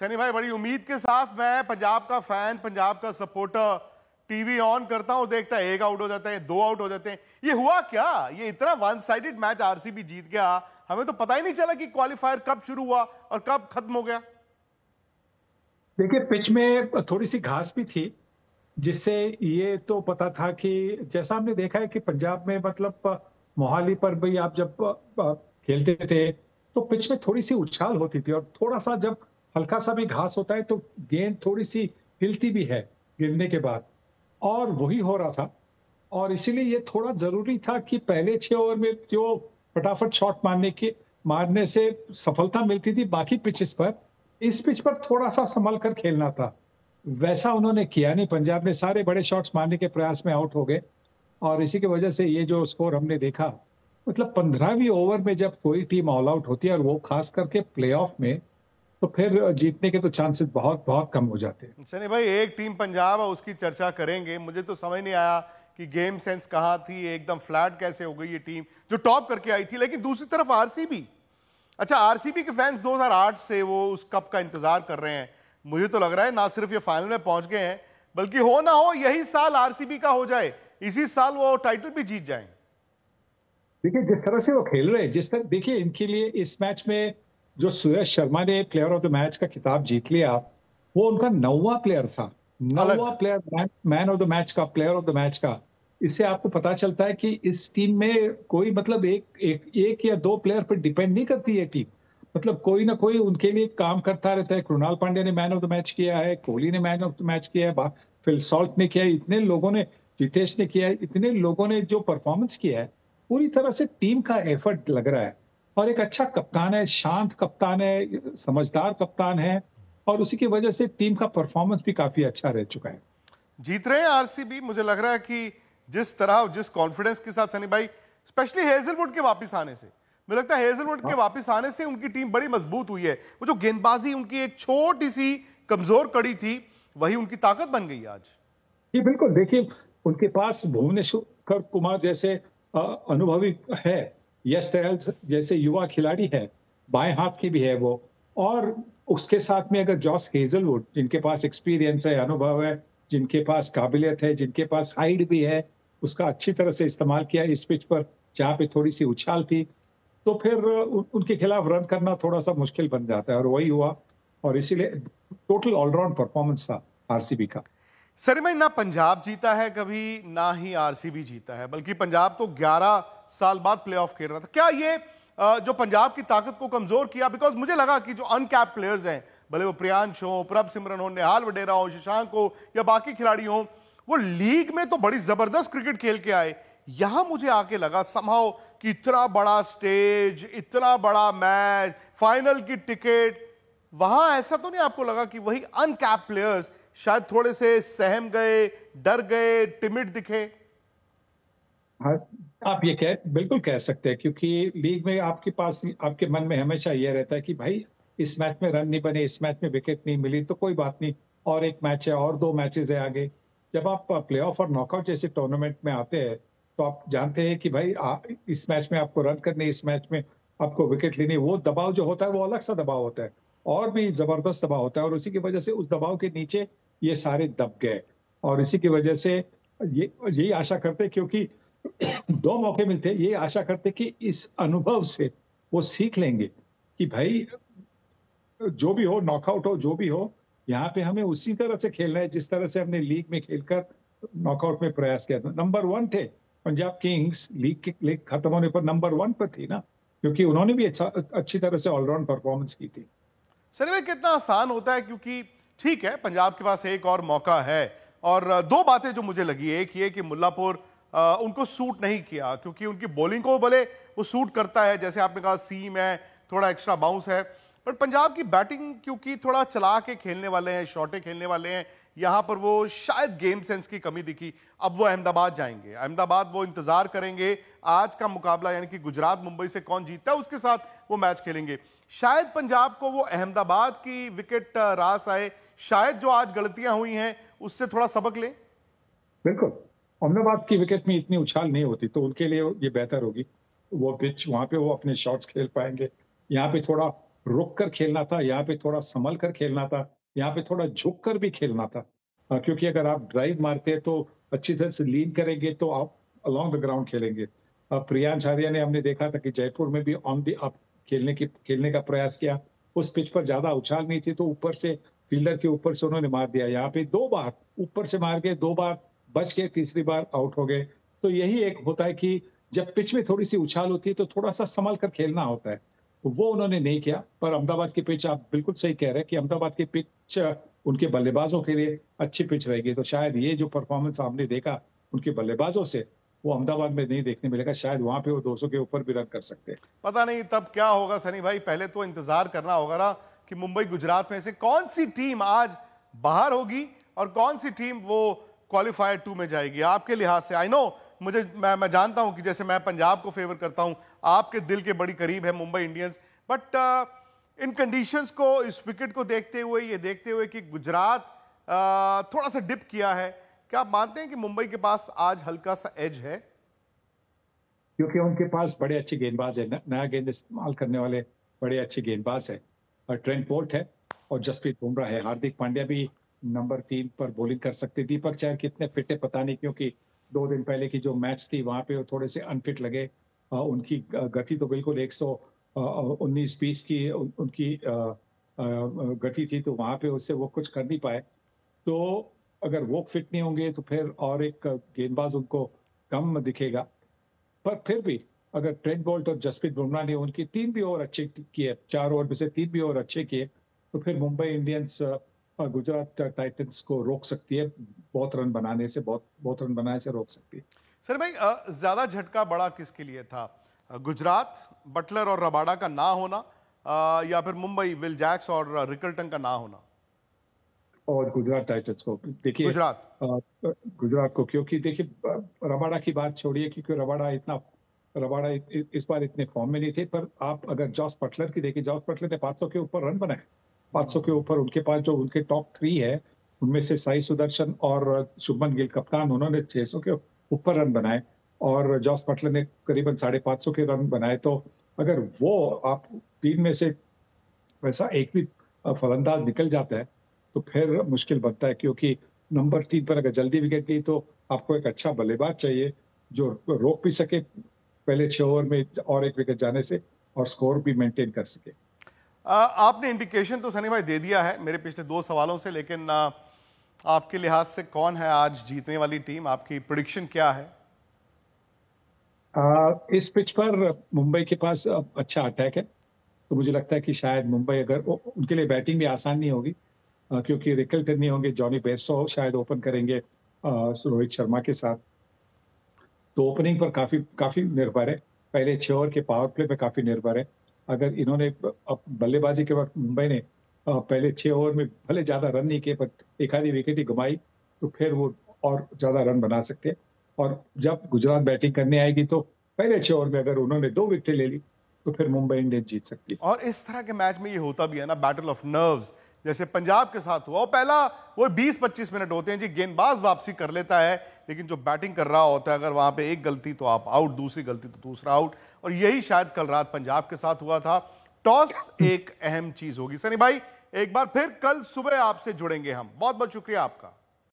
सनी भाई, बड़ी उम्मीद के साथ मैं पंजाब का फैन, पंजाब का सपोर्टर टीवी ऑन करता हूं, देखता है एक आउट हो जाते हैं, दो आउट हो जाते हैं। ये हुआ क्या? ये इतना वन साइडेड मैच आरसीबी जीत गया, हमें तो पता ही नहीं चला कि क्वालिफायर कब शुरू हुआ और कब खत्म हो गया। देखिए, पिच में थोड़ी सी घास भी थी, जिससे ये तो पता था कि जैसा हमने देखा है कि पंजाब में मतलब मोहाली पर भी आप जब खेलते थे तो पिच में थोड़ी सी उछाल होती थी, और थोड़ा सा जब हल्का सा भी घास होता है तो गेंद थोड़ी सी हिलती भी है गिरने के बाद, और वही हो रहा था। और इसीलिए ये थोड़ा जरूरी था कि पहले 6 ओवर में जो फटाफट शॉट मारने से सफलता मिलती थी बाकी पिचेस पर, इस पिच पर थोड़ा सा संभल कर खेलना था। वैसा उन्होंने किया नहीं। पंजाब ने सारे बड़े शॉट्स मारने के प्रयास में आउट हो गए, और इसी की वजह से ये जो स्कोर हमने देखा, मतलब 15वीं ओवर में जब कोई टीम ऑल आउट होती है और वो खास करके प्लेऑफ में, तो फिर जीतने के तो चांसेस बहुत बहुत कम हो जाते हैं। सनी भाई, एक टीम पंजाब है, उसकी चर्चा करेंगे। मुझे तो समझ नहीं आया कि गेम सेंस कहाँ थी, एकदम फ्लैट कैसे हो गई ये टीम जो टॉप करके आई थी। लेकिन दूसरी तरफ आरसीबी, अच्छा आरसीबी के फैंस 2008 से वो उस कप का इंतजार कर रहे हैं। मुझे तो लग रहा है ना सिर्फ ये फाइनल में पहुंच गए हैं, बल्कि हो ना हो यही साल आरसीबी का हो जाए, इसी साल वो टाइटल भी जीत जाएं। देखिए, जिस तरह से वो खेल रहे हैं, जिस तरह देखिए इनके लिए इस मैच में जो सुयश शर्मा ने प्लेयर ऑफ द मैच का खिताब जीत लिया, वो उनका 9वां प्लेयर था। अलग 9वां player man of the match का, प्लेयर ऑफ द मैच का। इससे आपको पता चलता है कि इस टीम में कोई मतलब एक या दो प्लेयर पर डिपेंड नहीं करती है टीम। मतलब कोई ना कोई उनके लिए काम करता रहता है। कृणाल पांड्या ने मैन ऑफ द मैच किया है, कोहली ने मैन ऑफ द मैच किया है, फिल सॉल्ट ने किया है, इतने लोगों ने, जितेश ने किया है, इतने लोगों ने जो परफॉर्मेंस किया है, पूरी तरह से टीम का एफर्ट लग रहा है। और एक अच्छा कप्तान है, शांत कप्तान है, समझदार कप्तान है, और उसी की वजह से टीम का परफॉर्मेंस भी काफी अच्छा रह चुका है। जीत रहे हैं आरसीबी। मुझे लग रहा है कि जिस तरह, जिस कॉन्फिडेंस के साथ सनी भाई, स्पेशली हेजलवुड के वापस आने से, मुझे लगता है हेजलवुड के वापस आने से उनकी टीम बड़ी मजबूत हुई है। वो जो गेंदबाजी उनकी एक छोटी सी कमजोर कड़ी थी, वही उनकी ताकत बन गई आज। जी बिल्कुल। देखिए, उनके पास भुवनेश्वर कुमार जैसे अनुभवी है, यश दयाल जैसे युवा खिलाड़ी है, बाएं हाथ की भी है वो, और उसके साथ में अगर जॉस हेजलवुड, जिनके पास एक्सपीरियंस है, अनुभव है, जिनके पास काबिलियत है, जिनके पास हाइट भी है, उसका अच्छी तरह से इस्तेमाल किया इस पिच पर जहां पे थोड़ी सी उछाल थी, तो फिर उनके खिलाफ रन करना थोड़ा सा मुश्किल बन जाता है, और वही हुआ। और इसीलिए टोटल ऑलराउंड परफॉर्मेंस था आरसीबी का। सर में ना पंजाब जीता है कभी, ना ही आरसीबी जीता है, बल्कि पंजाब तो 11 साल बाद प्लेऑफ खेल रहा था। क्या ये जो पंजाब की ताकत को कमजोर किया? बिकॉज मुझे लगा कि जो अनकैप प्लेयर्स हैं, भले वो प्रियांश हो, प्रभ सिमरन हो, निहाल वडेरा हो, शशांक हो, या बाकी खिलाड़ी हो, वो लीग में तो बड़ी जबरदस्त क्रिकेट खेल के आए। यहां मुझे आके लगा समहाउ कि इतना बड़ा स्टेज, इतना बड़ा मैच, फाइनल की टिकट, वहां ऐसा तो नहीं आपको लगा कि वही अनकैप प्लेयर्स शायद थोड़े से सहम गए, डर गए, टिमिड दिखे? हाँ, आप ये बिल्कुल कह सकते हैं, क्योंकि लीग में आपके पास, आपके मन में हमेशा ये रहता है कि भाई इस मैच में रन नहीं बने, इस मैच में विकेट नहीं मिली, तो कोई बात नहीं, और एक मैच है, और दो मैचेस है आगे। जब आप प्लेऑफ और नॉकआउट जैसे टूर्नामेंट में आते हैं, तो आप जानते हैं कि भाई इस मैच में आपको रन करने, इस मैच में आपको विकेट लेनी। वो दबाव जो होता है वो अलग सा दबाव होता है, और भी जबरदस्त दबाव होता है, और उसी की वजह से उस दबाव के नीचे ये सारे दब गए। और इसी की वजह से ये यही आशा करते, क्योंकि दो मौके मिलते, ये आशा करते कि इस अनुभव से वो सीख लेंगे कि भाई जो भी हो, नॉकआउट हो, जो भी हो, यहाँ पे हमें उसी तरह से खेलना है जिस तरह से हमने लीग में खेलकर नॉकआउट में प्रयास किया था। नंबर 1 थे पंजाब किंग्स, लीग खत्म होने पर नंबर 1 पर थी ना, क्योंकि उन्होंने भी अच्छी तरह से ऑलराउंड परफॉर्मेंस की थी। सनी भाई, कितना आसान होता है, क्योंकि ठीक है पंजाब के पास एक और मौका है। और दो बातें जो मुझे लगी, एक ये कि मुल्लापुर उनको सूट नहीं किया, क्योंकि उनकी बॉलिंग को भले वो सूट करता है, जैसे आपने कहा सीम है, थोड़ा एक्स्ट्रा बाउंस है, पर पंजाब की बैटिंग क्योंकि थोड़ा चला के खेलने वाले हैं, शॉटे खेलने वाले हैं, यहां पर वो शायद गेम सेंस की कमी दिखी। अब वो अहमदाबाद जाएंगे, अहमदाबाद वो इंतजार करेंगे आज का मुकाबला, यानी कि गुजरात मुंबई से कौन जीतता है उसके साथ वो मैच खेलेंगे। शायद पंजाब को वो अहमदाबाद की विकेट रास आए, शायद जो आज गलतियां हुई हैं उससे थोड़ा सबक लें। बिल्कुल। अहमदाबाद की विकेट में इतनी उछाल नहीं होती, तो उनके लिए ये बेहतर होगी। वो पिच वहां पे वो अपने शॉट्स खेल पाएंगे। यहाँ पे थोड़ा रुक कर खेलना था, यहाँ पे थोड़ा संभल कर खेलना था, यहाँ पे थोड़ा झुक कर भी खेलना था। क्योंकि अगर आप ड्राइव मारते हैं तो अच्छी तरह से लीन करेंगे तो आप अलोंग द ग्राउंड खेलेंगे। प्रियांश आर्या ने हमने देखा था कि जयपुर में भी ऑन द अप खेलने का प्रयास किया। उस पिच पर ज्यादा उछाल नहीं थी तो ऊपर से फील्डर के ऊपर से उन्होंने मार दिया। यहाँ पे 2 बार ऊपर से मार के 2 बार बच के तीसरी बार आउट हो गए। तो यही एक होता है कि जब पिच में थोड़ी सी उछाल होती है तो थोड़ा सा संभल कर खेलना होता है। तो वो उन्होंने नहीं किया। पर अहमदाबाद की पिच, आप बिल्कुल सही कह रहे हैं कि अहमदाबाद की पिच उनके बल्लेबाजों के लिए अच्छी पिच रहेगी। तो शायद ये जो परफॉर्मेंस आपने देखा उनके बल्लेबाजों से, वो अहमदाबाद में नहीं देखने मिलेगा। शायद वहां पे वो 200 के ऊपर भी रन कर सकते हैं। पता नहीं तब क्या होगा सनी भाई, पहले तो इंतजार करना होगा ना कि मुंबई गुजरात में से कौन सी टीम आज बाहर होगी और कौन सी टीम वो क्वालिफायर 2 में जाएगी आपके लिहाज से। आई नो, मैं जानता हूं कि जैसे मैं पंजाब को फेवर करता हूं, आपके दिल के बड़ी करीब है Mumbai Indians, but in conditions को, इस विकेट को देखते हुए, ये देखते हुए कि गुजरात थोड़ा सा डिप किया है, क्या आप मानते हैं कि मुंबई के पास आज हल्का सा एज है? क्योंकि उनके पास बड़े अच्छे गेंदबाज है, नया गेंद इस्तेमाल करने वाले बड़े अच्छे गेंदबाज है। और ट्रेंट बोल्ट है और जसप्रीत बुमराह है। हार्दिक पांड्या भी नंबर 3 पर बॉलिंग कर सकते। दीपक चहर कितने फिट है पता नहीं, क्योंकि 2 दिन पहले की जो मैच थी वहां पे वो थोड़े से अनफिट लगे। उनकी गति तो बिल्कुल 119-20 की उनकी गति थी, तो वहां पे उससे वो कुछ कर नहीं पाए। तो अगर वो फिट नहीं होंगे तो फिर और एक गेंदबाज उनको कम दिखेगा। पर फिर भी अगर ट्रेंट बोल्ट और जसप्रीत बुमराह ने उनकी 3 भी ओवर अच्छे किए, 4 ओवर में से 3 भी ओवर अच्छे किए, तो फिर मुंबई इंडियंस गुजरात टाइटंस को रोक सकती है। बहुत रन बनाने से, बहुत रन बनाने से रोक सकती है। सर भाई, ज्यादा झटका बड़ा किसके लिए था? गुजरात, बटलर और रबाडा का ना होना, या फिर मुंबई, विल जैक्स और रिकल्टन का ना होना? और गुजरात टाइटंस को देखिए, गुजरात। गुजरात को, क्योंकि देखिए रबाडा की बात छोड़िए, क्योंकि रबाडा इस बार इतने फॉर्म में नहीं थे। पर आप अगर जॉस बटलर की देखिए, जॉस बटलर ने 500 के ऊपर रन बनाए। 500 के ऊपर उनके पास जो उनके टॉप 3 है, उनमें से साई सुदर्शन और शुभमन गिल कप्तान, उन्होंने 600 के ऊपर रन बनाए और जॉस बटलर ने करीबन 550 के रन बनाए। तो अगर वो आप 3 में से वैसा एक भी फलंदाज निकल जाता है तो फिर मुश्किल बनता है। क्योंकि नंबर 3 पर अगर जल्दी विकेट गई तो आपको एक अच्छा बल्लेबाज चाहिए जो रोक भी सके पहले 6 ओवर में और एक विकेट जाने से, और स्कोर भी मेंटेन कर सके। आपने इंडिकेशन तो सनी भाई दे दिया है मेरे पिछले 2 सवालों से, लेकिन आपके लिहाज से कौन है आज जीतने वाली टीम? आपकी प्रेडिक्शन क्या है? इस पिच पर मुंबई के पास अच्छा अटैक है, तो मुझे लगता है कि शायद मुंबई, अगर उनके लिए बैटिंग भी आसान नहीं होगी, क्योंकि रिकल्टन नहीं होंगे, जॉनी बेयरस्टो शायद ओपन करेंगे रोहित शर्मा के साथ। तो ओपनिंग पर काफी काफी निर्भर है, पहले 6 ओवर के पावर प्ले पे काफी निर्भर है। अगर इन्होंने बल्लेबाजी के वक्त मुंबई ने पहले 6 ओवर में भले ज्यादा रन नहीं किए पर एक आधी विकेट ही घुमाई, तो फिर वो और ज्यादा रन बना सकते हैं। और जब गुजरात बैटिंग करने आएगी तो पहले 6 ओवर में अगर उन्होंने 2 विकेटें ले ली तो फिर मुंबई इंडियंस जीत सकती है। और इस तरह के मैच में ये होता भी है ना, बैटल ऑफ नर्व्स, जैसे पंजाब के साथ हुआ। और पहला वो 20-25 मिनट होते हैं जी, गेंदबाज वापसी कर लेता है, लेकिन जो बैटिंग कर रहा होता है, अगर वहां पे एक गलती तो आप आउट, दूसरी गलती तो दूसरा आउट। और यही शायद कल रात पंजाब के साथ हुआ था। टॉस एक अहम चीज होगी। सनी भाई, एक बार फिर कल सुबह आपसे जुड़ेंगे हम। बहुत बहुत शुक्रिया आपका।